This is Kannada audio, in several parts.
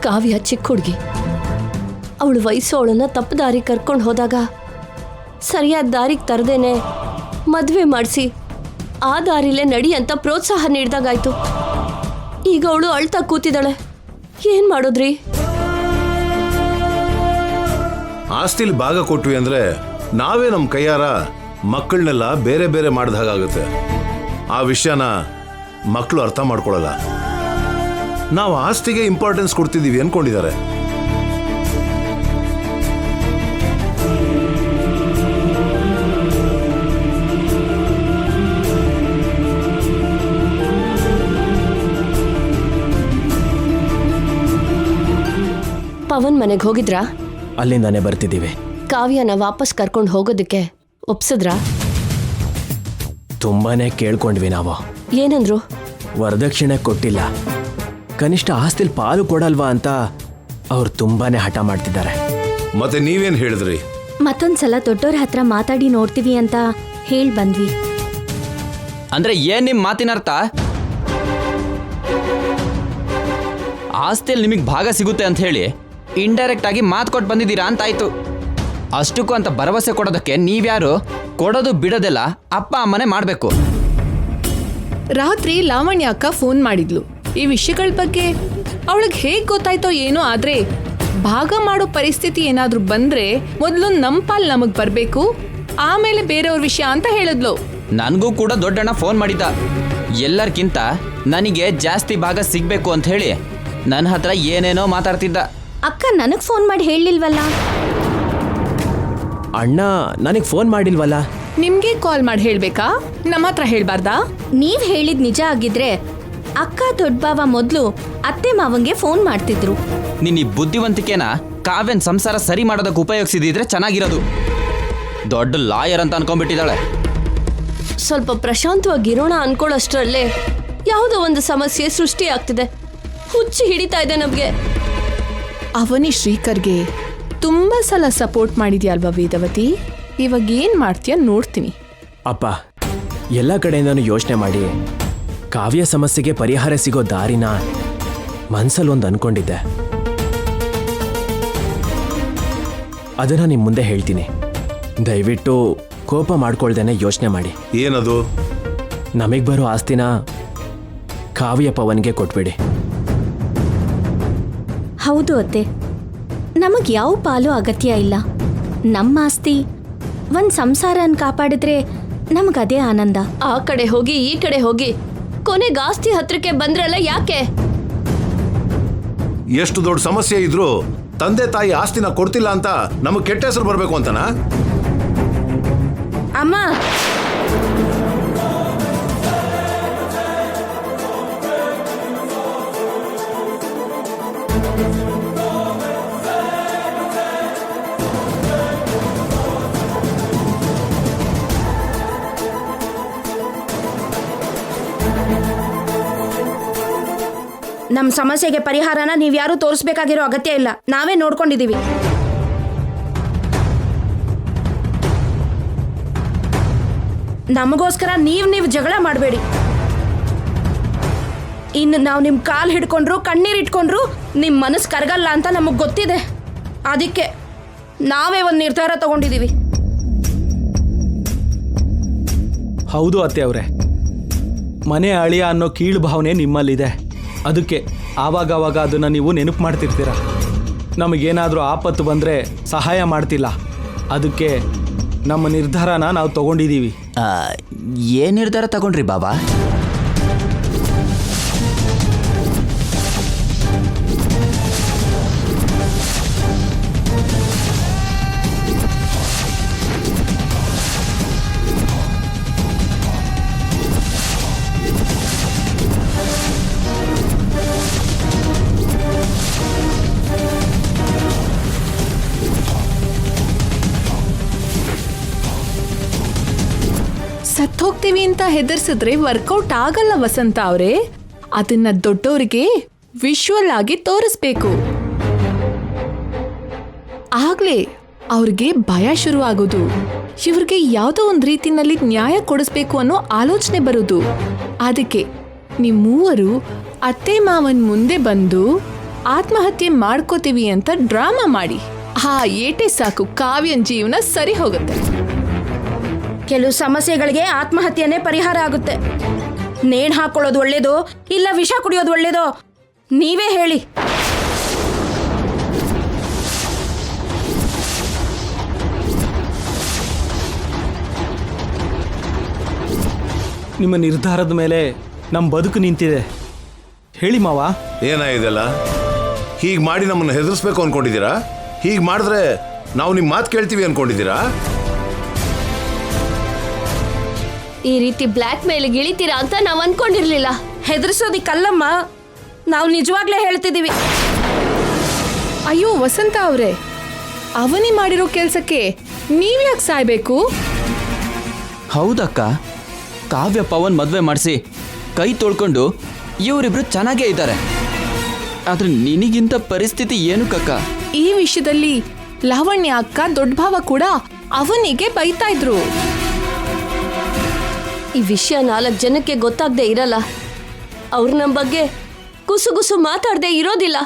ಕಾವ್ಯ ಚಿಕ್ಕ ಹುಡುಗಿ, ಅವಳು ವಯಸ್ಸು ಅವಳನ್ನ ತಪ್ಪು ದಾರಿ ಕರ್ಕೊಂಡು ಹೋದಾಗ ಸರಿಯಾದ ದಾರಿಗೆ ತರದೇನೆ ಮದುವೆ ಮಾಡಿಸಿ ಆ ದಾರಿಲೇ ನಡಿ ಅಂತ ಪ್ರೋತ್ಸಾಹ ನೀಡ್ದಾಗಾಯ್ತು. ಈಗ ಅವಳು ಅಳ್ತಾ ಕೂತಿದ್ದಾಳೆ. ಏನ್ ಮಾಡೋದ್ರಿ? ಆಸ್ತಿಲಿ ಭಾಗ ಕೊಟ್ವಿ ಅಂದ್ರೆ ನಾವೇ ನಮ್ಮ ಕೈಯಾರ ಮಕ್ಕಳನ್ನೆಲ್ಲ ಬೇರೆ ಬೇರೆ ಮಾಡಿದ ಹಾಗಾಗುತ್ತೆ. ಆ ವಿಷಯನ ಮಕ್ಕಳು ಅರ್ಥ ಮಾಡ್ಕೊಳ್ಳಲ್ಲ. ನಾವು ಆಸ್ತಿಗೆ ಇಂಪಾರ್ಟೆನ್ಸ್ ಕೊಡ್ತಿದ್ದೀವಿ ಅನ್ಕೊಂಡಿದ್ದಾರೆ. ಪವನ್ ಮನೆಗೆ ಹೋಗಿದ್ರಾ? ಅಲ್ಲಿಂದಾನೆ ಬರ್ತಿದ್ದೀವಿ. ಕಾವ್ಯನ ವಾಪಸ್ ಕರ್ಕೊಂಡು ಹೋಗೋದಕ್ಕೆ ಒಪ್ಸಿದ್ರಾ? ತುಂಬಾನೇ ಕೇಳ್ಕೊಂಡ್ವಿ ನಾವು. ಏನಂದ್ರು? ವರದಕ್ಷಿಣೆ ಕೊಟ್ಟಿಲ್ಲ, ಕನಿಷ್ಠ ಆಸ್ತಿಲ್ ಪಾಲು ಕೊಡಲ್ವಾ ಅಂತ ಅವ್ರು ತುಂಬಾನೇ ಹಠ ಮಾಡ್ತಿದ್ದಾರೆ. ಮತ್ತೆ ನೀವೇನ್ ಹೇಳಿದ್ರಿ? ಮತ್ತೊಂದ್ಸಲ ದೊಡ್ಡವ್ರ ಹತ್ರ ಮಾತಾಡಿ ನೋಡ್ತೀವಿ ಅಂತ ಹೇಳ್ ಬಂದ್ವಿ. ಅಂದ್ರೆ ಏನ್ ನಿಮ್ ಮಾತಿನ ಅರ್ಥ? ಆಸ್ತಿಯಲ್ಲಿ ನಿಮಗೆ ಭಾಗ ಸಿಗುತ್ತೆ ಅಂತ ಹೇಳಿ ಇಂಡೈರೆಕ್ಟ್ ಆಗಿ ಮಾತು ಕೊಟ್ಟು ಬಂದಿದ್ದೀರಾ ಅಂತಾಯ್ತು. ಅಷ್ಟಕ್ಕೂ ಅಂತ ಭರವಸೆ ಕೊಡೋದಕ್ಕೆ ನೀವ್ಯಾರು? ಕೊಡೋದು ಬಿಡೋದೆಲ್ಲ ಅಪ್ಪ ಅಮ್ಮನೇ ಮಾಡಬೇಕು. ರಾತ್ರಿ ಲಾವಣ್ಯ ಅಕ್ಕ ಫೋನ್ ಮಾಡಿದ್ಲು. ಈ ವಿಷಯಗಳ ಬಗ್ಗೆ ಅವಳಿಗೆ ಹೇಗೆ ಗೊತ್ತಾಯ್ತೋ ಏನೋ, ಆದ್ರೆ ಭಾಗ ಮಾಡೋ ಪರಿಸ್ಥಿತಿ ಏನಾದ್ರೂ ಬಂದ್ರೆ ಮೊದಲು ನಮ್ಮ ಪಾಲ್ ನಮಗ್ ಬರ್ಬೇಕು, ಆಮೇಲೆ ಬೇರೆಯವ್ರ ವಿಷಯ ಅಂತ ಹೇಳಿದ್ಲು. ನನಗೂ ಕೂಡ ದೊಡ್ಡಣ್ಣ ಫೋನ್ ಮಾಡಿದ್ದ. ಎಲ್ಲರ್ಕಿಂತ ನನಗೆ ಜಾಸ್ತಿ ಭಾಗ ಸಿಗ್ಬೇಕು ಅಂತ ಹೇಳಿ ನನ್ನ ಹತ್ರ ಏನೇನೋ ಮಾತಾಡ್ತಿದ್ದ. ಅಕ್ಕ ನನಗ್ ಫೋನ್ ಮಾಡಿ ಹೇಳಿಲ್ವಲ್ಲ? ಅಣ್ಣ ನನಗೆ ಫೋನ್ ಮಾಡಿಲ್ವಲ್ಲ? ನಿಮ್ಗೆ ಕಾಲ್ ಮಾಡಿ ಹೇಳ್ಬೇಕಾ? ನಮ್ಮ ಹತ್ರ ಹೇಳ್ಬಾರ್ದಾ? ನೀವ್ ಹೇಳಿದ್ ನಿಜ ಆಗಿದ್ರೆ ಅಕ್ಕ ದೊಡ್ಡ ಬಾವ ಮೊದ್ಲು ಅತ್ತೆ ಮಾವಂಗೆ ಫೋನ್ ಮಾಡ್ತಿದ್ರು. ನೀನ್ ಈ ಬುದ್ಧಿವಂತಿಕೆನ ಕಾವ್ಯನ್ ಸಂಸಾರ ಸರಿ ಮಾಡೋದಕ್ಕೆ ಉಪಯೋಗಿಸಿದ್ರೆ ಚೆನ್ನಾಗಿರೋದು. ದೊಡ್ಡ ಲಾಯರ್ ಅಂತ ಅನ್ಕೊಂಡ್ಬಿಟ್ಟಿದ್ದಾಳೆ. ಸ್ವಲ್ಪ ಪ್ರಶಾಂತವಾಗಿರೋಣ ಅನ್ಕೊಳ್ಳೋಷ್ಟರಲ್ಲೇ ಯಾವುದೋ ಒಂದು ಸಮಸ್ಯೆ ಸೃಷ್ಟಿ ಆಗ್ತಿದೆ. ಹುಚ್ಚಿ ಹಿಡಿತಾ ಇದೆ ನಮ್ಗೆ. ಅವನಿ ಶ್ರೀಕರ್ಗೆ ತುಂಬಾ ಸಲ ಸಪೋರ್ಟ್ ಮಾಡಿದ್ಯಲ್ವಾ ವೇದವತಿ? ಇವಾಗ ಏನ್ ಮಾಡ್ತೀಯ ನೋಡ್ತೀನಿ. ಅಪ್ಪ, ಎಲ್ಲ ಕಡೆಯಿಂದನೂ ಯೋಚನೆ ಮಾಡಿ ಕಾವ್ಯ ಸಮಸ್ಯೆಗೆ ಪರಿಹಾರ ಸಿಗೋ ದಾರಿನ ಮನ್ಸಲ್ಲೊಂದು ಅನ್ಕೊಂಡಿದ್ದೆ. ಅದನ್ನ ನಿಮ್ ಮುಂದೆ ಹೇಳ್ತೀನಿ. ದಯವಿಟ್ಟು ಕೋಪ ಮಾಡ್ಕೊಳ್ದೇನೆ ಯೋಚನೆ ಮಾಡಿ. ಏನದು? ನಮಗ್ ಬರೋ ಆಸ್ತಿನ ಕಾವ್ಯ ಪವನ್ಗೆ ಕೊಟ್ಬಿಡಿ. ಹೌದು ಅತ್ತೆ, ನಮಗ್ ಯಾವ ಪಾಲು ಅಗತ್ಯ ಇಲ್ಲ. ನಮ್ಮ ಆಸ್ತಿ ಒಂದ್ ಸಂಸಾರನ್ ಕಾಪಾಡಿದ್ರೆ ನಮಗದೇ ಆನಂದ. ಆ ಕಡೆ ಹೋಗಿ ಈ ಕಡೆ ಹೋಗಿ ಕೊನೆಗೆ ಆಸ್ತಿ ಹತ್ರಕ್ಕೆ ಬಂದ್ರಲ್ಲ ಯಾಕೆ? ಎಷ್ಟು ದೊಡ್ಡ ಸಮಸ್ಯೆ ಇದ್ರು ತಂದೆ ತಾಯಿ ಆಸ್ತಿನ ಕೊಡ್ತಿಲ್ಲ ಅಂತ ನಮಗೆ ಕೆಟ್ಟ ಹೆಸರು ಬರಬೇಕು ಅಂತನಾ? ಅಮ್ಮ, ನಮ್ಮ ಸಮಸ್ಯೆಗೆ ಪರಿಹಾರನ ನೀವ್ಯಾರೂ ತೋರಿಸ್ಬೇಕಾಗಿರೋ ಅಗತ್ಯ ಇಲ್ಲ. ನಾವೇ ನೋಡ್ಕೊಂಡಿದೀವಿ. ನಮಗೋಸ್ಕರ ನೀವು ಜಗಳ ಮಾಡಬೇಡಿ. ಇನ್ನು ನಾವು ನಿಮ್ಮ ಕಾಲ್ ಹಿಡ್ಕೊಂಡ್ರು ಕಣ್ಣೀರಿಟ್ಕೊಂಡ್ರು ನಿಮ್ಮ ಮನಸ್ಸು ಕರಗಲ್ಲ ಅಂತ ನಮಗೆ ಗೊತ್ತಿದೆ. ಅದಕ್ಕೆ ನಾವೇ ಒಂದು ನಿರ್ಧಾರ ತಗೊಂಡಿದ್ದೀವಿ. ಹೌದು ಅತ್ತೆ ಅವರೇ, ಮನೆ ಅಳಿಯ ಅನ್ನೋ ಕೀಳು ಭಾವನೆ ನಿಮ್ಮಲ್ಲಿದೆ. ಅದಕ್ಕೆ ಆವಾಗವಾಗ ಅದನ್ನು ನೀವು ನೆನಪು ಮಾಡ್ತಿರ್ತೀರ. ನಮಗೇನಾದರೂ ಆಪತ್ತು ಬಂದರೆ ಸಹಾಯ ಮಾಡ್ತಿಲ್ಲ. ಅದಕ್ಕೆ ನಮ್ಮ ನಿರ್ಧಾರನ ನಾವು ತಗೊಂಡಿದ್ದೀವಿ. ಏನ್ ನಿರ್ಧಾರ ತಗೊಂಡ್ರಿ ಬಾಬಾ? ಸತ್ತೋಗ್ತೀವಿ ಅಂತ ಹೆದರ್ಸಿದ್ರೆ ವರ್ಕೌಟ್ ಆಗಲ್ಲ ವಸಂತ ಅವರೇ. ಅದನ್ನ ದೊಡ್ಡವರಿಗೆ ವಿಶ್ವಲ್ ಆಗಿ ತೋರಿಸ್ಬೇಕು. ಆಗ್ಲೇ ಅವ್ರಿಗೆ ಭಯ ಶುರು ಆಗೋದು. ಇವ್ರಿಗೆ ಯಾವುದೋ ಒಂದು ರೀತಿನಲ್ಲಿ ನ್ಯಾಯ ಕೊಡಿಸ್ಬೇಕು ಅನ್ನೋ ಆಲೋಚನೆ ಬರೋದು. ಅದಕ್ಕೆ ನಿಮ್ಮೂವರು ಅತ್ತೆ ಮಾವನ್ ಮುಂದೆ ಬಂದು ಆತ್ಮಹತ್ಯೆ ಮಾಡ್ಕೋತೀವಿ ಅಂತ ಡ್ರಾಮಾ ಮಾಡಿ ಆ ಏಟೆ ಸಾಕು ಕಾವ್ಯನ್ ಜೀವನ ಸರಿ ಹೋಗುತ್ತೆ. ಕೆಲವು ಸಮಸ್ಯೆಗಳಿಗೆ ಆತ್ಮಹತ್ಯೆನೇ ಪರಿಹಾರ ಆಗುತ್ತೆ. ನೇಣು ಹಾಕೊಳ್ಳೋದು ಒಳ್ಳೇದೋ ಇಲ್ಲ ವಿಷ ಕುಡಿಯೋದು ಒಳ್ಳೇದೋ ನೀವೇ ಹೇಳಿ. ನಿಮ್ಮ ನಿರ್ಧಾರದ ಮೇಲೆ ನಮ್ಮ ಬದುಕು ನಿಂತಿದೆ. ಹೇಳಿ ಮಾವ. ಏನಾಗಿದೆಲ್ಲ ಹೀಗೆ ಮಾಡಿ ನಮ್ಮನ್ನು ಹೆದರಿಸ್ಬೇಕು ಅನ್ಕೊಂಡಿದ್ದೀರಾ? ಹೀಗೆ ಮಾಡಿದ್ರೆ ನಾವು ನಿಮ್ಮ ಮಾತು ಕೇಳ್ತೀವಿ ಅನ್ಕೊಂಡಿದ್ದೀರಾ? ಈ ರೀತಿ ಬ್ಲ್ಯಾಕ್ ಮೇಲ್ಗೆ ಇಳಿತೀರಾ ಅಂತ ನಾವು ಅನ್ಕೊಂಡಿರ್ಲಿಲ್ಲ. ಹೆದರ್ಸೋದಿಕ್ಕಲ್ಲಮ್ಮ, ನಾವು ನಿಜವಾಗ್ಲೇ ಹೇಳ್ತಿದ್ದೀವಿ. ಅಯ್ಯೋ ವಸಂತ ಅವರೇ, ಅವನಿ ಮಾಡಿರೋ ಕೆಲ್ಸಕ್ಕೆ ನೀವ್ಯಾಕೆ ಸಾಯ್ಬೇಕು? ಹೌದಕ್ಕ, ಕಾವ್ಯ ಪವನ್ ಮದುವೆ ಮಾಡಿಸಿ ಕೈ ತೊಳ್ಕೊಂಡು ಇವರಿಬ್ರು ಚೆನ್ನಾಗೇ ಇದ್ದಾರೆ. ಆದ್ರೆ ನಿನಗಿಂತ ಪರಿಸ್ಥಿತಿ ಏನು ಕಕ್ಕ? ಈ ವಿಷಯದಲ್ಲಿ ಲಾವಣ್ಯ ಅಕ್ಕ ದೊಡ್ಡ ಭಾವ ಕೂಡ ಅವನಿಗೆ ಬೈತಾ ಇದ್ರು. ಈ ವಿಷಯ 4 ಜನಕ್ಕೆ ಗೊತ್ತಾಗದೆ ಇರಲ್ಲ. ಅವ್ರು ನಮ್ಮ ಬಗ್ಗೆ ಗುಸು ಮಾತಾಡದೆ ಇರೋದಿಲ್ಲ.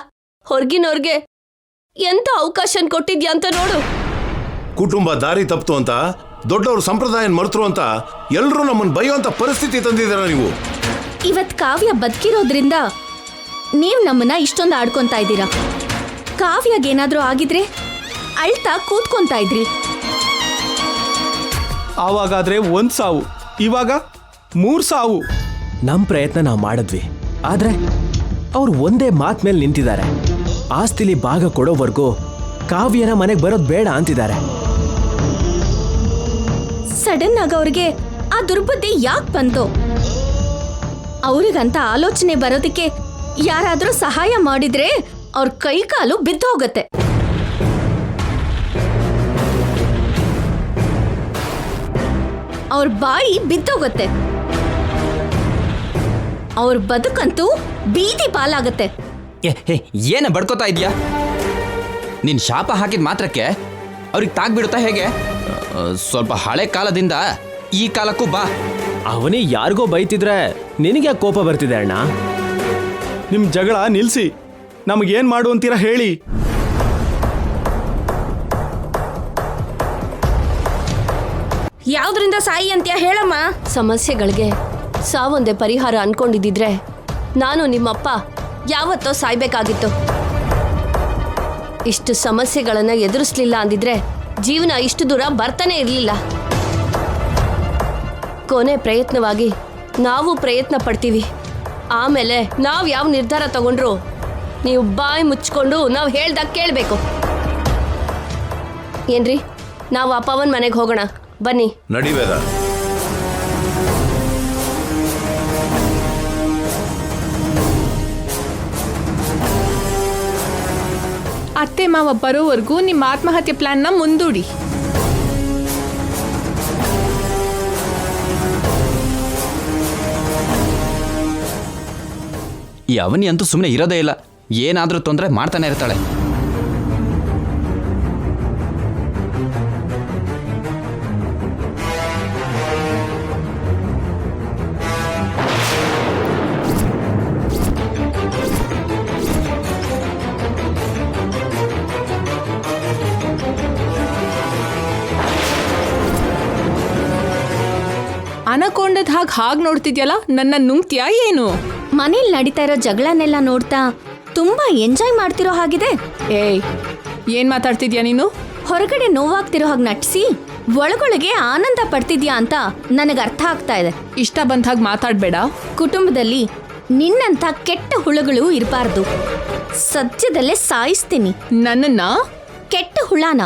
ಹೊರಗಿನವ್ರಿಗೆ ಎಂತ ಅವಕಾಶ ಕೊಟ್ಟಿದ್ಯಾ ಅಂತ ನೋಡು. ಕುಟುಂಬ ದಾರಿ ತಪ್ಪಿತು ಅಂತ, ದೊಡ್ಡವರು ಸಂಪ್ರದಾಯ ಮರ್ತರು ಅಂತ ಎಲ್ಲರೂ ನಮ್ಮನ್ನು ಬೈಯುವಂತ ಪರಿಸ್ಥಿತಿ ತಂದಿದ್ದೀರಾ ನೀವು. ಇವತ್ ಕಾವ್ಯ ಬದುಕಿರೋದ್ರಿಂದ ನೀವ್ ನಮ್ಮನ್ನ ಇಷ್ಟೊಂದು ಆಡ್ಕೊಂತಾ ಇದ್ದೀರಾ. ಕಾವ್ಯಗೇನಾದ್ರೂ ಆಗಿದ್ರೆ ಅಳ್ತಾ ಕೂತ್ಕೊಂತಾ ಇದ್ರಿ. ಆವಾಗಾದ್ರೆ 1 ಸಾವು, ಇವಾಗ 3 ಸಾವು. ನಮ್ಮ ಪ್ರಯತ್ನ ನಾವು ಮಾಡಿದ್ವಿ, ಆದ್ರೆ ಅವ್ರು ಒಂದೇ ಮಾತ್ ಮೇಲೆ ನಿಂತಿದ್ದಾರೆ. ಆಸ್ತಿಲಿ ಭಾಗ ಕೊಡೋವರೆಗೂ ಕಾವ್ಯನ ಮನೆಗೆ ಬರೋದು ಬೇಡ ಅಂತಿದ್ದಾರೆ. ಸಡನ್ ಆಗಿ ಅವ್ರಿಗೆ ಆ ದುರ್ಬುದ್ಧಿ ಯಾಕೆ ಬಂತು? ಅವ್ರಿಗಂತ ಆಲೋಚನೆ ಬರೋದಕ್ಕೆ ಯಾರಾದ್ರೂ ಸಹಾಯ ಮಾಡಿದ್ರೆ ಅವ್ರ ಕೈ ಕಾಲು ಬಿದ್ದು ಹೋಗತ್ತೆ. ಅವ್ರ ಬಾಯಿ ಬಿದ್ದೋಗತ್ತೆ. ಅವ್ರ ಬದುಕಂತೂ ಬೀದಿ ಪಾಲಾಗತ್ತೆ. ಏನ ಬಡ್ಕೋತಾ ಇದೆಯಾ? ನಿನ್ ಶಾಪ ಹಾಕಿದ ಮಾತ್ರಕ್ಕೆ ಅವ್ರಿಗೆ ತಾಗ್ಬಿಡುತ್ತಾ ಹೇಗೆ? ಸ್ವಲ್ಪ ಹಳೆ ಕಾಲದಿಂದ ಈ ಕಾಲಕ್ಕೂ ಬಾ. ಅವನೇ ಯಾರಿಗೋ ಬೈತಿದ್ರೆ ನಿನಗೆ ಯಾಕೆ ಕೋಪ ಬರ್ತಿದೆ ಅಣ್ಣ? ನಿಮ್ಮ ಜಗಳ ನಿಲ್ಲಿಸಿ, ನಮಗೇನು ಮಾಡು ಅಂತೀರಾ ಹೇಳಿ. ಯಾವ್ದ್ರಿಂದ ಸಾಯಿ ಅಂತ್ಯ ಹೇಳಮ್ಮ. ಸಮಸ್ಯೆಗಳಿಗೆ ಸಾವೊಂದೇ ಪರಿಹಾರ ಅನ್ಕೊಂಡಿದ್ದಿದ್ರೆ ನಾನು ನಿಮ್ಮಪ್ಪ ಯಾವತ್ತೋ ಸಾಯ್ಬೇಕಾಗಿತ್ತು. ಇಷ್ಟು ಸಮಸ್ಯೆಗಳನ್ನ ಎದುರಿಸ್ಲಿಲ್ಲ ಅಂದಿದ್ರೆ ಜೀವನ ಇಷ್ಟು ದೂರ ಬರ್ತಾನೆ ಇರಲಿಲ್ಲ. ಕೊನೆ ಪ್ರಯತ್ನವಾಗಿ ನಾವು ಪ್ರಯತ್ನ ಪಡ್ತೀವಿ. ಆಮೇಲೆ ನಾವು ಯಾವ ನಿರ್ಧಾರ ತಗೊಂಡ್ರು ನೀವು ಬಾಯಿ ಮುಚ್ಕೊಂಡು ನಾವು ಹೇಳ್ದಾಗ ಕೇಳಬೇಕು. ಏನ್ರಿ, ನಾವು ಆ ಪವನ್ ಮನೆಗೆ ಹೋಗೋಣ ಬನ್ನಿ. ನಡಿವೇದ. ಅತ್ತೆ ಮಾವ ಬರೋವರೆಗೂ ನಿಮ್ಮ ಆತ್ಮಹತ್ಯೆ ಪ್ಲಾನ್ನ ಮುಂದೂಡಿ. ಈ ಅವನಿ ಅಂತೂ ಸುಮ್ಮನೆ ಇರೋದೇ ಇಲ್ಲ. ಏನಾದ್ರೂ ತೊಂದರೆ ಮಾಡ್ತಾನೆ ಇರ್ತಾಳೆ. ಅನಕೊಂಡದ್ ಹಾಗೆ ನೋಡ್ತಿದ್ಯಲ್ಲ, ನನ್ನ ನುಂಗ್ತ್ಯಾ ಏನು? ಮನೇಲಿ ನಡೀತಾ ಇರೋ ಜಗಳನ್ನೆಲ್ಲ ನೋಡ್ತಾ ತುಂಬಾ ಎಂಜಾಯ್ ಮಾಡ್ತಿರೋ ಹಾಗಿದೆ. ಏಯ್, ಏನ್ ಮಾತಾಡ್ತಿದ್ಯಾ ನೀನು? ಹೊರಗಡೆ ನೋವಾಗ್ತಿರೋ ಹಾಗೆ ನಟಿಸಿ ಒಳಗೊಳಗೆ ಆನಂದ ಪಡ್ತಿದ್ಯಾ ಅಂತ ನನಗೆ ಅರ್ಥ ಆಗ್ತಾ ಇದೆ. ಇಷ್ಟ ಬಂದ ಹಾಗೆ ಮಾತಾಡ್ಬೇಡ. ಕುಟುಂಬದಲ್ಲಿ ನಿನ್ನಂಥ ಕೆಟ್ಟ ಹುಳುಗಳು ಇರಬಾರ್ದು. ಸದ್ಯದಲ್ಲೇ ಸಾಯಿಸ್ತೀನಿ ನನ್ನನ್ನ. ಕೆಟ್ಟ ಹುಳಾನ.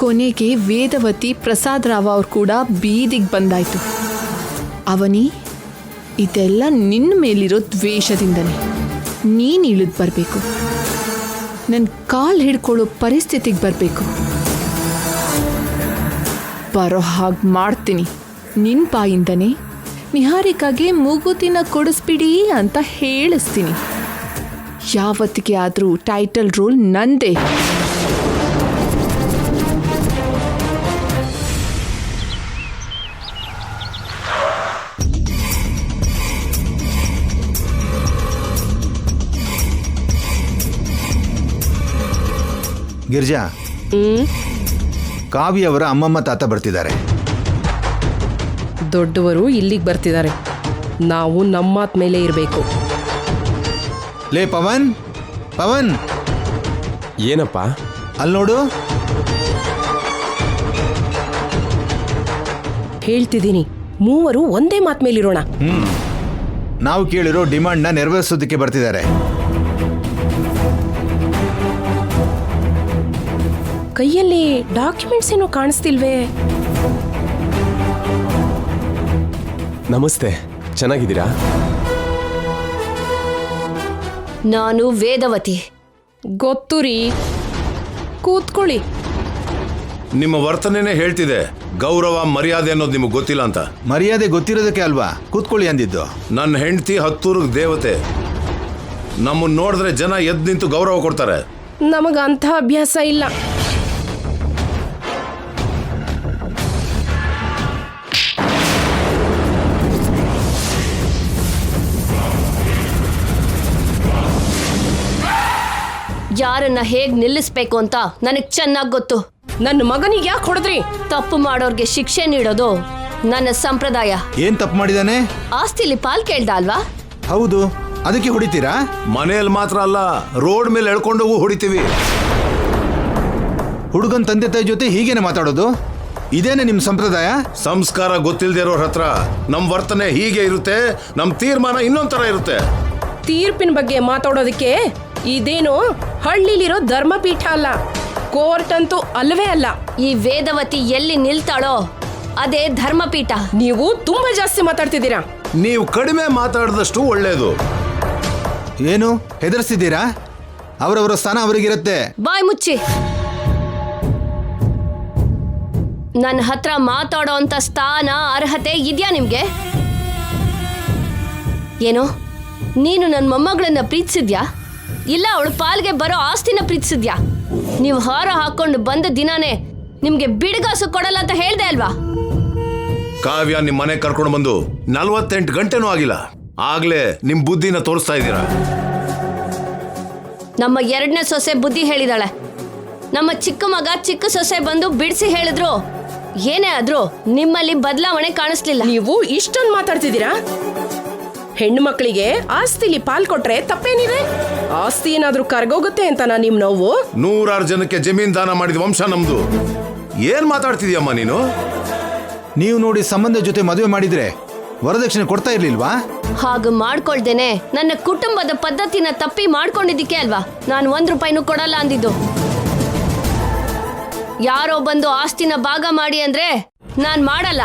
ಕೊನೆಗೆ ವೇದವತಿ ಪ್ರಸಾದ್ ರಾವ್ ಅವ್ರು ಕೂಡ ಬೀದಿಗೆ ಬಂದಾಯ್ತು. ಅವನಿ, ಇದೆಲ್ಲ ನಿನ್ನ ಮೇಲಿರೋ ದ್ವೇಷದಿಂದನೇ. ನೀನು ಇಳಿದು ಬರಬೇಕು, ನನ್ನ ಕಾಲು ಹಿಡ್ಕೊಳ್ಳೋ ಪರಿಸ್ಥಿತಿಗೆ ಬರಬೇಕು. ಬರೋ ಹಾಗೆ ಮಾಡ್ತೀನಿ. ನಿನ್ನ ಬಾಯಿಂದನೇ ನಿಹಾರಿಕಾಗೆ ಮೂಗುತಿನ ಕೊಡಿಸ್ಬಿಡಿ ಅಂತ ಹೇಳಿಸ್ತೀನಿ. ಯಾವತ್ತಿಗೆ ಆದರೂ ಟೈಟಲ್ ರೋಲ್ ನಂದೇ. ಗಿರ್ಜಾ, ಕಾವ್ಯವರ ಅಮ್ಮಮ್ಮ ತಾತ ಬರ್ತಿದ್ದಾರೆ. ದೊಡ್ಡವರು ಇಲ್ಲಿಗೆ ಬರ್ತಿದ್ದಾರೆ. ನಾವು ನಮ್ಮ ಮಾತ್ ಮೇಲೆ ಇರಬೇಕು. ಲೇ ಪವನ್, ಪವನ್ ಏನಪ್ಪ? ಅಲ್ಲಿ ನೋಡು. ಹೇಳ್ತಿದ್ದೀನಿ, ಮೂವರು ಒಂದೇ ಮಾತ್ ಮೇಲಿರೋಣ. ನಾವು ಕೇಳಿರೋ ಡಿಮಾಂಡ್ನ ನೆರವೇರಿಸೋದಕ್ಕೆ ಬರ್ತಿದ್ದಾರೆ. ಕೈಯಲ್ಲಿ ಡಾಕ್ಯುಮೆಂಟ್ಸ್ ಏನೋ ಕಾಣಿಸ್ತಿಲ್ವೇ? ನಮಸ್ತೆ, ಚೆನ್ನಾಗಿದ್ದೀರಾ? ನಾನು ವೇದವತಿ. ಗೊತ್ತು ರೀ, ಕೂತ್ಕೊಳ್ಳಿ. ನಿಮ್ಮ ವರ್ತನೆನೇ ಹೇಳ್ತಿದೆ ಗೌರವ ಮರ್ಯಾದೆ ಅನ್ನೋದು ನಿಮಗೆ ಗೊತ್ತಿಲ್ಲ ಅಂತ. ಮರ್ಯಾದೆ ಗೊತ್ತಿರೋದಕ್ಕೆ ಅಲ್ವಾ ಕೂತ್ಕೊಳ್ಳಿ ಅಂದಿದ್ದು. ನನ್ನ ಹೆಂಡತಿ ಹತ್ತೂರ್ಗ್ ದೇವತೆ. ನಮ್ಮನ್ನ ನೋಡಿದ್ರೆ ಜನ ಎದ್ದು ನಿಂತು ಗೌರವ ಕೊಡ್ತಾರೆ. ನಮಗಂಥ ಅಭ್ಯಾಸ ಇಲ್ಲ. ಯಾರನ್ನ ಹೇಗ್ ನಿಲ್ಲಿಸ್ಬೇಕು ಅಂತ ನನಗ್ ಚೆನ್ನಾಗ್ ಗೊತ್ತು. ನನ್ನ ಮಗನಿಗೆ ಯಾಕೆ ಹೊಡೆದ್ರಿ? ತಪ್ಪು ಮಾಡೋರ್ಗೆ ಶಿಕ್ಷೆ ನೀಡೋದು ನನ್ನ ಸಂಪ್ರದಾಯ. ಏನ್ ತಪ್ಪು ಮಾಡಿದಾನೆ? ಆಸ್ತಿಲಿ ಪಾಲ್ ಕೇಳ್ದ ಅಲ್ವಾ? ಹೌದು, ಅದಕ್ಕೆ ಹೊಡಿತೀರಾ? ಮನೆಯಲ್ಲಿ ಮಾತ್ರ ಅಲ್ಲ, ರೋಡ್ ಮೇಲೆ ಎಳ್ಕೊಂಡೋಗು ಹೊಡಿತೀವಿ. ಹುಡುಗನ್ ತಂದೆ ತಾಯಿ ಜೊತೆ ಹೀಗೇನೆ ಮಾತಾಡೋದು? ಇದೇನೆ ನಿಮ್ ಸಂಪ್ರದಾಯ? ಸಂಸ್ಕಾರ ಗೊತ್ತಿಲ್ದೇ ಇರೋರ್ ಹತ್ರ ನಮ್ ವರ್ತನೆ ಹೀಗೆ ಇರುತ್ತೆ, ನಮ್ ತೀರ್ಮಾನ ಇನ್ನೊಂದ್ ತರ ಇರುತ್ತೆ. ತೀರ್ಪಿನ ಬಗ್ಗೆ ಮಾತಾಡೋದಕ್ಕೆ ಇದೇನು ಹಳ್ಳಿಲಿರೋ ಧರ್ಮಪೀಠ ಅಲ್ಲ, ಕೋರ್ಟ್ ಅಂತೂ ಅಲ್ಲವೇ ಅಲ್ಲ. ಈ ವೇದವತಿ ಎಲ್ಲಿ ನಿಲ್ತಾಳೋ ಅದೇ ಧರ್ಮಪೀಠ. ನೀವು ತುಂಬಾ ಜಾಸ್ತಿ ಮಾತಾಡ್ತಿದ್ದೀರಾ. ನೀವು ಕಡಿಮೆ ಮಾತಾಡಿದಷ್ಟು ಒಳ್ಳೇದು. ಏನು ಹೆದರ್ಸಿದ್ದೀರಾ? ಅವರವರ ಸ್ಥಾನ ಅವರಿಗಿರುತ್ತೆ. ಬಾಯ್ ಮುಚ್ಚಿ. ನನ್ನ ಹತ್ರ ಮಾತಾಡೋ ಅಂತ ಸ್ಥಾನ ಅರ್ಹತೆ ಇದೆಯಾ ನಿಮ್ಗೆ? ಏನೋ ನೀನು ನನ್ನ ಮೊಮ್ಮಗಳನ್ನ ಪ್ರೀತಿಸಿದ್ಯಾ, ಇಲ್ಲ ಅವಳು ಪಾಲ್ಗೆ ಬರೋ ಆಸ್ತಿನ ಪ್ರೀತಿಸಿದ್ಯಾ? ನೀವು ಹಾರ ಹಾಕೊಂಡು ಬಂದ ದಿನಾನೇ ನಿಮ್ಗೆ ಬಿಡುಗಾಸು ಕೊಡಲ್ಲ ಅಂತ ಹೇಳ್ದೆ ಅಲ್ವಾ? ಕಾವ್ಯ ನಿಮ್ ಮನೆ ಕರ್ಕೊಂಡು ಬಂದು 48 ಗಂಟೆನೂ ಆಗಿಲ್ಲ, ಆಗ್ಲೇ ನಿಮ್ ಬುದ್ಧಿನ ತೋರಿಸ್ತಾ ಇದ್ದೀರಾ. ನಮ್ಮ ಎರಡನೇ ಸೊಸೆ ಬುದ್ಧಿ ಹೇಳಿದಾಳೆ. ನಮ್ಮ ಚಿಕ್ಕ ಮಗ ಚಿಕ್ಕ ಸೊಸೆ ಬಂದು ಬಿಡಿಸಿ ಹೇಳಿದ್ರು. ಏನೇ ಆದ್ರೂ ನಿಮ್ಮಲ್ಲಿ ಬದಲಾವಣೆ ಕಾಣಿಸ್ಲಿಲ್ಲ. ನೀವು ಇಷ್ಟೊಂದು ಮಾತಾಡ್ತಿದ್ದೀರಾ? ಹೆಣ್ಣು ಮಕ್ಕಳಿಗೆ ಆಸ್ತಿಲಿ ಪಾಲ್ ಕೊಟ್ರೆ ತಪ್ಪೇನಿದೆ? ಆಸ್ತಿ ಏನಾದ್ರೂ ಕರ್ಗೋಗುತ್ತೆ ಅಂತ ನಿಮ್ ನೋವು? 100 ಜನಕ್ಕೆ ಜಮೀನ್ ದಾನ ಮಾಡಿದ ವಂಶ ನಮ್ದು. ಏನ್ ಮಾತಾಡ್ತಿದ್ಯಮ್ಮ ನೀನು? ನೀವು ನೋಡಿ ಸಂಬಂಧ ಜೊತೆ ಮದುವೆ ಮಾಡಿದ್ರೆ ವರದಕ್ಷಿಣೆ ಕೊಡ್ತಾ ಇರ್ಲಿಲ್ವಾ? ಹಾಗೆ ಮಾಡ್ಕೊಳ್ದೇನೆ ನನ್ನ ಕುಟುಂಬದ ಪದ್ಧತಿನ ತಪ್ಪಿ ಮಾಡ್ಕೊಂಡಿದ್ದಕ್ಕೆ ಅಲ್ವಾ ನಾನು 1 ರೂಪಾಯಿನೂ ಕೊಡಲ್ಲ ಅಂದಿದ್ದು. ಯಾರೋ ಬಂದು ಆಸ್ತಿನ ಭಾಗ ಮಾಡಿ ಅಂದ್ರೆ ನಾನ್ ಮಾಡಲ್ಲ.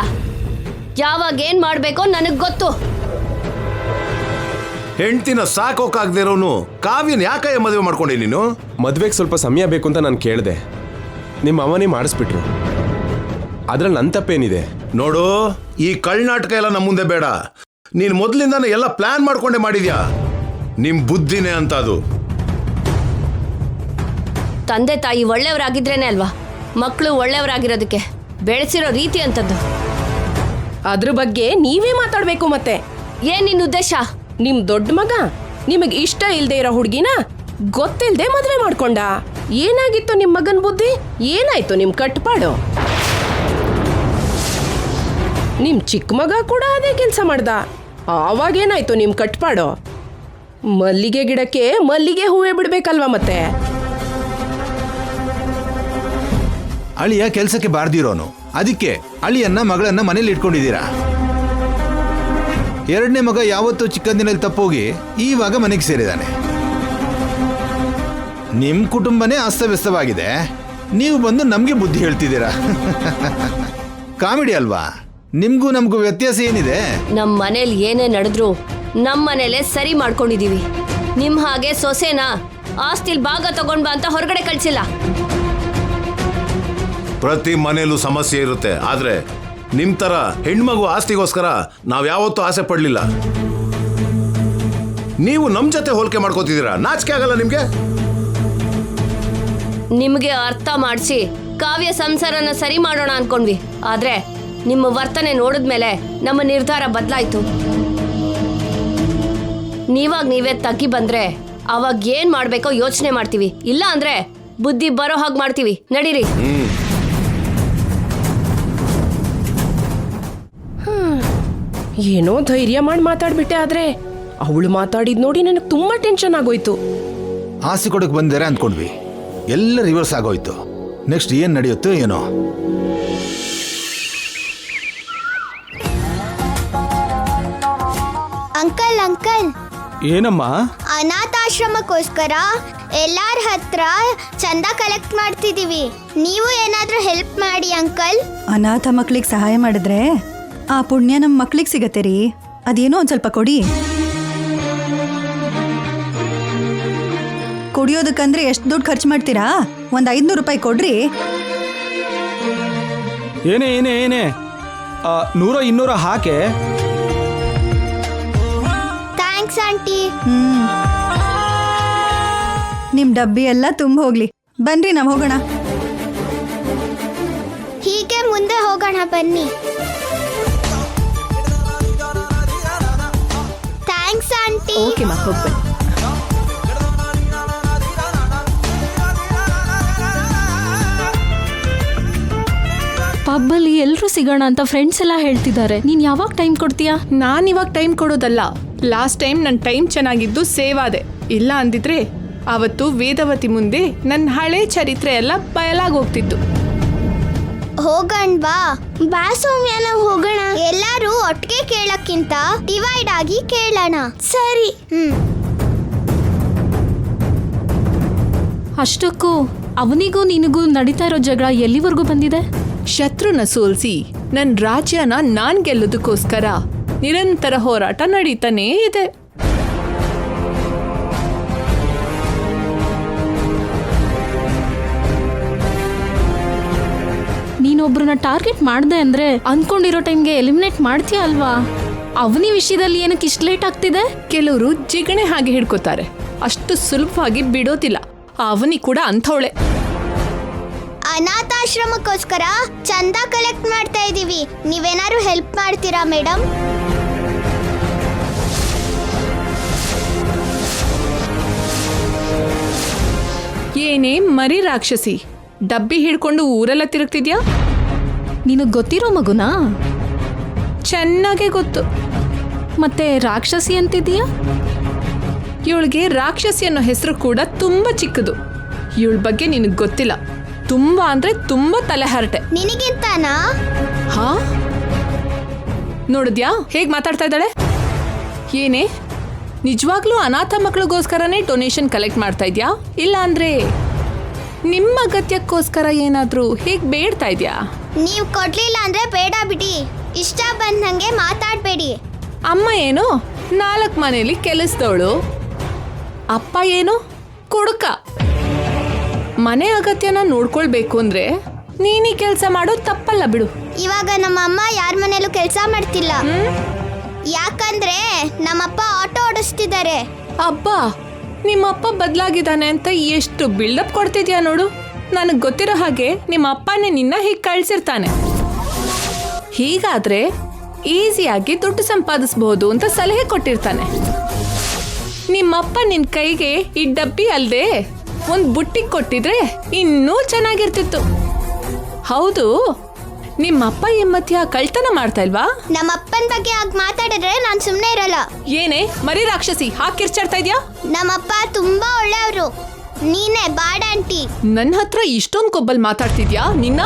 ಯಾವಾಗ ಏನ್ ಮಾಡ್ಬೇಕೋ ನನಗ್ ಗೊತ್ತು. ಹೆಂಡ್ತಿನ ಸಾಕೋಕಾಗದೇ ಇರೋನು ಕಾವ್ಯನ ಯಾಕೆ ಮದುವೆ ಮಾಡ್ಕೊಂಡೆ ನೀನು? ಮದ್ವೆಗೆ ಸ್ವಲ್ಪ ಸಮಯ ಬೇಕು ಅಂತ ನಾನು ಕೇಳಿದೆ. ನಿಮ್ಮ ಅವನೇ ಮಾಡಿಸ್ಬಿಟ್ರು. ಅದ್ರಲ್ಲಿ ನನ್ನ ತಪ್ಪೇನಿದೆ? ನೋಡು, ಈ ಕಳ್ನಾಟಕ ಎಲ್ಲ ನಮ್ಮ ಮುಂದೆ ಬೇಡ. ನೀನ್ ಮೊದಲಿಂದಾನೆ ಎಲ್ಲ ಪ್ಲಾನ್ ಮಾಡ್ಕೊಂಡೆ ಮಾಡಿದ್ಯಾ. ನಿಮ್ ಬುದ್ಧಿನೇ ಅಂತ ಅದು. ತಂದೆ ತಾಯಿ ಒಳ್ಳೆಯವರಾಗಿದ್ರೇನೆ ಅಲ್ವಾ ಮಕ್ಕಳು ಒಳ್ಳೆಯವರಾಗಿರೋದಕ್ಕೆ. ಬೆಳೆಸಿರೋ ರೀತಿ ಅಂತದ್ದು. ಅದ್ರ ಬಗ್ಗೆ ನೀವೇ ಮಾತಾಡ್ಬೇಕು. ಮತ್ತೆ ಏನ್ ನಿನ್ ಉದ್ದೇಶ? ನಿಮ್ ದೊಡ್ಡ ಮಗ ನಿಮಗ್ ಇಷ್ಟ ಇಲ್ದೇ ಇರೋ ಹುಡುಗಿನ ಗೊತ್ತಿಲ್ದೆ ಮದ್ವೆ ಮಾಡ್ಕೊಂಡ. ಏನಾಗಿತ್ತು ನಿಮ್ ಮಗನ್ ಬುದ್ಧಿ? ಏನಾಯ್ತು ನಿಮ್ ಕಟ್ಪಾಡು? ನಿಮ್ ಚಿಕ್ಕ ಮಗ ಕೂಡ ಅದೇ ಕೆಲಸ ಮಾಡ್ದ. ಆವಾಗೇನಾಯ್ತು ನಿಮ್ ಕಟ್ಪಾಡು? ಮಲ್ಲಿಗೆ ಗಿಡಕ್ಕೆ ಮಲ್ಲಿಗೆ ಹೂವೇ ಬಿಡ್ಬೇಕಲ್ವಾ ಮತ್ತೆ? ಅಳಿಯ ಕೆಲ್ಸಕ್ಕೆ ಬಾರ್ದಿರೋನು, ಅದಕ್ಕೆ ಅಳಿಯನ್ನ ಮಗಳನ್ನ ಮನೇಲಿ ಇಟ್ಕೊಂಡಿದ್ದೀರಾ. ಎರಡನೇ ಮಗ ಯಾವತ್ತೂ ಚಿಕ್ಕಂದಿನಲ್ಲಿ ತಪ್ಪೋಗಿ ಈವಾಗ ಮನೆಗೆ ಸೇರಿದಾನೆ. ನಿಮ್ ಕುಟುಂಬನೇ ಅಸ್ತವ್ಯಸ್ತವಾಗಿದೆ, ನೀವು ಬಂದು ನಮ್ಗೆ ಬುದ್ಧಿ ಹೇಳ್ತಿದ್ದೀರಾ. ಕಾಮಿಡಿ ಅಲ್ವಾ? ನಿಮ್ಗೂ ನಮ್ಗೂ ವ್ಯತ್ಯಾಸ ಏನಿದೆ? ನಮ್ ಮನೇಲಿ ಏನೇ ನಡೆದ್ರು ನಮ್ ಮನೇಲೆ ಸರಿ ಮಾಡ್ಕೊಂಡಿದೀವಿ. ನಿಮ್ ಹಾಗೆ ಸೊಸೆನ ಆಸ್ತಿಲ್ ಭಾಗ ತಗೊಂಡ್ ಬಾ ಅಂತ ಹೊರಗಡೆ ಕಳ್ಸಿಲ್ಲ. ಪ್ರತಿ ಮನೇಲೂ ಸಮಸ್ಯೆ ಇರುತ್ತೆ, ಆದ್ರೆ ನಿಮ್ ತರ ಹೆಣ್ಮಗು ಆಸ್ತಿಗೋಸ್ಕರ ನಾವ್ ಯಾವತ್ತೂ ಆಸೆ ಪಡ್ಲಿಲ್ಲ. ನೀವು ನಮ್ ಜೊತೆ ಹೋಲಿಕೆ ಮಾಡ್ಕೋತಿದ್ದೀರಾ, ನಾಚಿಕೆ ಆಗಲ್ಲ ನಿಮ್ಗೆ? ನಿಮ್ಗೆ ಅರ್ಥ ಮಾಡಿಸಿ ಕಾವ್ಯ ಸಂಸಾರನ ಸರಿ ಮಾಡೋಣ ಅನ್ಕೊಂಡ್ವಿ. ಆದ್ರೆ ನಿಮ್ಮ ವರ್ತನೆ ನೋಡಿದ್ಮೇಲೆ ನಮ್ಮ ನಿರ್ಧಾರ ಬದಲಾಯ್ತು. ನೀವೇ ತಗ್ಗಿ ಬಂದ್ರೆ ಅವಾಗ ಏನ್ ಮಾಡ್ಬೇಕೋ ಯೋಚನೆ ಮಾಡ್ತೀವಿ, ಇಲ್ಲ ಅಂದ್ರೆ ಬುದ್ಧಿ ಬರೋ ಹಾಗೆ ಮಾಡ್ತೀವಿ. ನಡೀರಿ. ಏನೋ ಧೈರ್ಯ ಮಾಡಿ ಮಾತಾಡ್ಬಿಟ್ಟೆ, ಆದ್ರೆ ಅವಳು ಮಾತಾಡಿದ್ ನೋಡಿ ನನಗೆ ತುಂಬಾ ಟೆನ್ಷನ್ ಆಗೋಯ್ತು. ಆಸ್ತಿ ಕೊಡಕ್ಕೆ ಬಂದಿದ್ದಾರೆ ಅಂದ್ಕೊಂಡ್ವಿ, ಎಲ್ಲ ರಿವರ್ಸ್ ಆಗೋಯ್ತು. ನೆಕ್ಸ್ಟ್ ಏನು ನಡೆಯುತ್ತೋ ಏನೋ. ಅಂಕಲ್ ಅಂಕಲ್, ಏನಮ್ಮ? ಅನಾಥಾಶ್ರಮಕ್ಕೋಸ್ಕರ ಎಲ್ಲಾರ ಹತ್ರ ಚಂದ ಕಲೆಕ್ಟ್ ಮಾಡ್ತಿದೀವಿ. ನೀವು ಏನಾದ್ರೂ ಹೆಲ್ಪ್ ಮಾಡಿ ಅಂಕಲ್. ಅನಾಥ ಮಕ್ಳಿಗೆ ಸಹಾಯ ಮಾಡಿದ್ರೆ ಆ ಪುಣ್ಯ ನಮ್ಮ ಮಕ್ಳಿಗೆ ಸಿಗತ್ತೆ ರೀ. ಅದೇನೋ ಒಂದು ಸ್ವಲ್ಪ ಕೊಡಿ. ಕುಡಿಯೋದಕ್ಕಂದ್ರೆ ಎಷ್ಟು ದುಡ್ಡು ಖರ್ಚು ಮಾಡ್ತೀರಾ? ಒಂದು 500 ರೂಪಾಯಿ ಕೊಡ್ರಿ. ಏನೇ 100 200 ಹಾಕೆ. Thanks aunty. ನಿಮ್ ಡಬ್ಬಿ ಎಲ್ಲ ತುಂಬ ಹೋಗ್ಲಿ. ಬನ್ರಿ ನಾವು ಹೋಗೋಣ. ಹೀಗೆ ಮುಂದೆ ಹೋಗೋಣ ಬನ್ನಿ. Thanks aunty. ಓಕೆ ಮಾ, ಹೋಗ್ಬನ್ನಿ. ಪಬ್ಬಲ್ಲಿ ಎಲ್ಲರೂ ಸಿಗೋಣ ಅಂತ ಫ್ರೆಂಡ್ಸ್ ಎಲ್ಲ ಹೇಳ್ತಿದ್ದಾರೆ. ನೀನ್ ಯಾವಾಗ ಟೈಮ್ ಕೊಡ್ತೀಯಾ? ನಾನು ಇವಾಗ ಟೈಮ್ ಕೊಡೋದಲ್ಲ. ಲಾಸ್ಟ್ ಟೈಮ್ ನನ್ನ ಟೈಮ್ ಚೆನ್ನಾಗಿದ್ದು ಸೇವ್ ಆದೆ. ಇಲ್ಲ ಅಂದಿದ್ರೆ ಅವತ್ತು ವೇದವತಿ ಮುಂದೆ ನನ್ನ ಹಳೆ ಚರಿತ್ರೆ ಎಲ್ಲ ಬಯಲಾಗೋಗ್ತಿತ್ತು. ಹೋಗೋಣ ಬಾ ಸೌಮ್ಯ, ನಾವು ಹೋಗೋಣ. ಎಲ್ಲರೂ ಒಟ್ಟಿಗೆ ಕೇಳಕ್ಕಿಂತ ಡಿವೈಡ್ ಆಗಿ ಕೇಳೋಣ. ಸರಿ. ಅಷ್ಟಕ್ಕೂ ಅವನಿಗೂ ನಿನಗೂ ನಡೀತಾ ಇರೋ ಜಗಳ ಎಲ್ಲಿವರೆಗೂ ಬಂದಿದೆ? ಶತ್ರುನ ಸೋಲ್ಸಿ ನನ್ನ ರಾಜ್ಯನ ನಾನ್ ಗೆಲ್ಲೋದಕ್ಕೋಸ್ಕರ ನಿರಂತರ ಹೋರಾಟ ನಡೀತಾನೇ ಇದೆ. ನೀನೊಬ್ರನ್ನ ಟಾರ್ಗೆಟ್ ಮಾಡ್ದೆ ಅಂದ್ರೆ ಅನ್ಕೊಂಡಿರೋ ಟೈಮ್ಗೆ ಎಲಿಮಿನೇಟ್ ಮಾಡ್ತೀಯ ಅಲ್ವಾ? ಅವನಿ ವಿಷಯದಲ್ಲಿ ಏನಕ್ಕೆ ಇಷ್ಟು ಲೇಟ್ ಆಗ್ತಿದೆ? ಕೆಲವರು ಜಿಗಣೆ ಹಾಗೆ ಹಿಡ್ಕೋತಾರೆ, ಅಷ್ಟು ಸುಲಭವಾಗಿ ಬಿಡೋದಿಲ್ಲ. ಅವನಿ ಕೂಡ ಅಂಥವಳೆ. ಅನಾಥಾಶ್ರಮಕ್ಕೋಸ್ಕರ ಚಂದ ಕಲೆಕ್ಟ್ ಮಾಡ್ತಾ ಇದೀವಿ. ನೀವೇನಾದ್ರು ಹೆಲ್ಪ್ ಮಾಡ್ತೀರಾ ಮೇಡಮ್? ಏನೇ ಮರಿ ರಾಕ್ಷಸಿ, ಡಬ್ಬಿ ಹಿಡ್ಕೊಂಡು ಊರೆಲ್ಲ ತಿರುಗ್ತಿದ್ಯಾ? ನಿನಗ್ ಗೊತ್ತಿರೋ ಮಗುನಾ? ಚೆನ್ನಾಗೇ ಗೊತ್ತು. ಮತ್ತೆ ರಾಕ್ಷಸಿ ಅಂತಿದೀಯಾ? ಇವಳಿಗೆ ರಾಕ್ಷಸಿ ಅನ್ನೋ ಹೆಸರು ಕೂಡ ತುಂಬಾ ಚಿಕ್ಕದು. ಇವಳ ಬಗ್ಗೆ ನಿನಗೆ ಗೊತ್ತಿಲ್ಲ. ತುಂಬಾ ಅಂದ್ರೆ ತುಂಬಾ ತಲೆಹರಟೆ. ನಿನಗಿಂತಾನಾ? ಹಾ, ನೋಡಿದ್ಯಾ ಹೇಗ್ ಮಾತಾಡ್ತಾ ಇದ್ದಾಳೆ? ಏನೇ ನಿಜವಾಗ್ಲೂ ಅನಾಥ ಮಕ್ಕಳಿಗೋಸ್ಕರನೇ ಡೊನೇಷನ್ ಕಲೆಕ್ಟ್ ಮಾಡ್ತಾ ಇದ್ಯಾ, ಇಲ್ಲ ಅಂದ್ರೆ ನಿಮ್ಮ ಅಗತ್ಯಕ್ಕೋಸ್ಕರ ಏನಾದ್ರೂ ಹೇಗ್ ಬೇಡ್ತಾ ಇದ್ಯಾ? ನೀವು ಕೊಡ್ಲಿಲ್ಲ ಅಂದ್ರೆ ಬೇಡ ಬಿಡಿ. ಇಷ್ಟ ಬಂದಂಗೆ ಮಾತಾಡ್ಬೇಡಿ. ಅಮ್ಮ ಏನು 4 ಮನೇಲಿ ಕೆಲಸದವಳು, ಅಪ್ಪ ಏನು ಕುಡುಕ. ಮನೆ ಅಗತ್ಯನ ನೋಡ್ಕೊಳ್ಬೇಕು ಅಂದ್ರೆ ನೀನೀ ಕೆಲಸ ಮಾಡೋದು ತಪ್ಪಲ್ಲ ಬಿಡು. ಇವಾಗ ನಮ್ಮ ಅಮ್ಮ ಯಾರ ಮನೇಲೂ ಕೆಲಸ ಮಾಡ್ತಿಲ್ಲ. ಯಾಕಂದ್ರೆ ನಮ್ಮಪ್ಪ ಆಟೋ ಓಡಿಸ್ತಿದ್ದಾರೆ. ಅಬ್ಬಾ, ನಿಮ್ಮಪ್ಪ ಬದಲಾಗಿದ್ದಾನೆ ಅಂತ ಎಷ್ಟು ಬಿಲ್ಡಪ್ ಕೊಡ್ತಿದ್ಯಾ ನೋಡು. ನನಗೆ ಗೊತ್ತಿರೋ ಹಾಗೆ ನಿಮ್ಮ ಅಪ್ಪನೇ ನಿನ್ನ ಹೀಗೆ ಕಳ್ಸಿರ್ತಾನೆ. ಹೀಗಾದ್ರೆ ಈಸಿಯಾಗಿ ದುಡ್ಡು ಸಂಪಾದಿಸಬಹುದು ಅಂತ ಸಲಹೆ ಕೊಟ್ಟಿರ್ತಾನೆ. ನಿಮ್ಮಪ್ಪ ನಿನ್ನ ಕೈಗೆ ಈ ಡಬ್ಬಿ ಅಲ್ದೆ ಒಂದು ಬುಟ್ಟಿಗೆ ಕೊಟ್ಟಿದ್ರೆ ಇನ್ನೂ ಚೆನ್ನಾಗಿರ್ತಿತ್ತು. ಹೌದು, ನಿಮ್ಮಪ್ಪ ಈ ಮಧ್ಯ ಕಳ್ತನ ಮಾಡ್ತಾ ಇಲ್ವಾ? ನಮ್ಮಪ್ಪನ ಬಗ್ಗೆ ಆಗ ಮಾತಾಡಿದ್ರೆ ನಾನು ಸುಮ್ಮನೆ ಇರಲ್ಲ. ಏನೇ ಮರಿ ರಾಕ್ಷಸಿ, ಹಾಕಿರ್ಚಾಡ್ತಾ ಇದ್ಯಾ? ನಮ್ಮಪ್ಪ ತುಂಬಾ ಒಳ್ಳೆಯವರು. ನೀನೇ ಬಾಡ್ ಆಂಟಿ. ನನ್ನ ಹತ್ರ ಇಷ್ಟೊಂದು ಕೊಬ್ಬಲ್ ಮಾತಾಡ್ತಿದ್ಯಾ ನಿನ್ನ?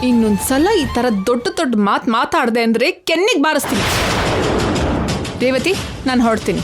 ಇನ್ನೊಂದ್ಸಲ ಈ ತರ ದೊಡ್ಡ ದೊಡ್ಡ ಮಾತಾಡ್ದೆ ಅಂದ್ರೆ ಕೆನ್ನಿಗೆ ಬಾರಿಸ್ತೀನಿ. ರೇವತಿ, ನಾನು ಹೊರಡ್ತೀನಿ.